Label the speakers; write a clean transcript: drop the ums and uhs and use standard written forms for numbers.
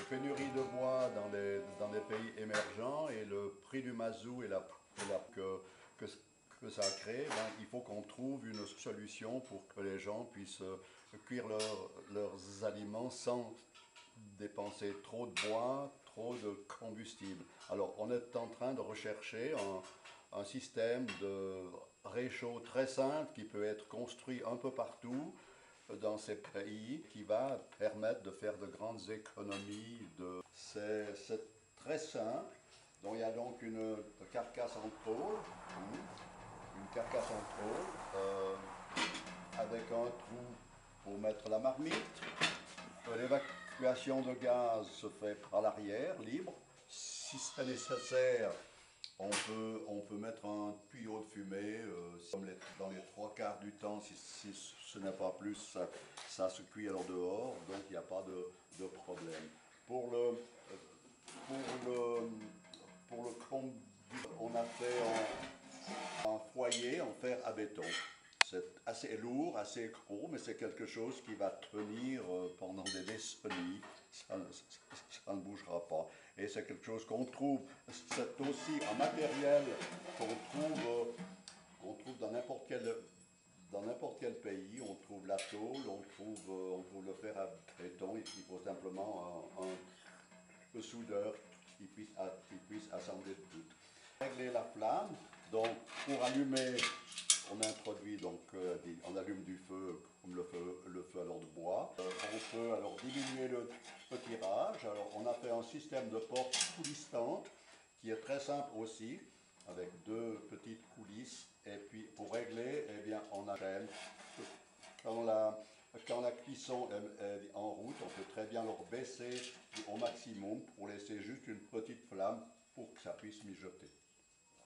Speaker 1: pénurie de bois dans les pays émergents et le prix du mazout que, que ça crée, ben, il faut qu'on trouve une solution pour que les gens puissent cuire leurs aliments sans dépenser trop de bois, trop de combustible. Alors on est en train de rechercher un système de réchaud très simple qui peut être construit un peu partout dans ces pays qui va permettre de faire de grandes économies. C'est très simple. Donc, il y a donc une carcasse en tôle, une carcasse en tôle avec un trou pour mettre la marmite. L'évacuation de gaz se fait par l'arrière, libre. Si c'est nécessaire, on peut mettre un tuyau de fumée, dans les trois quarts du temps, si ce n'est pas plus, ça se cuit alors dehors, donc il n'y a pas de problème. Pour le combustible, on a fait un foyer en fer à béton. C'est assez lourd, assez gros, mais c'est quelque chose qui va tenir pendant des décennies. Ça ne bougera pas. Et c'est quelque chose qu'on trouve. C'est aussi un matériel qu'on trouve dans n'importe quel pays. On trouve la tôle, on trouve le fer à béton. Il faut simplement un soudeur qui puisse assembler le tout. Régler la flamme. Donc, pour allumer, on introduit donc, on allume du feu comme le feu alors de bois. On peut alors diminuer le tirage. Alors on a fait un système de porte coulissante qui est très simple aussi, avec deux petites coulisses. Et puis pour régler, eh bien, on achète. Quand la cuisson est en route, on peut très bien le baisser au maximum pour laisser juste une petite flamme pour que ça puisse mijoter.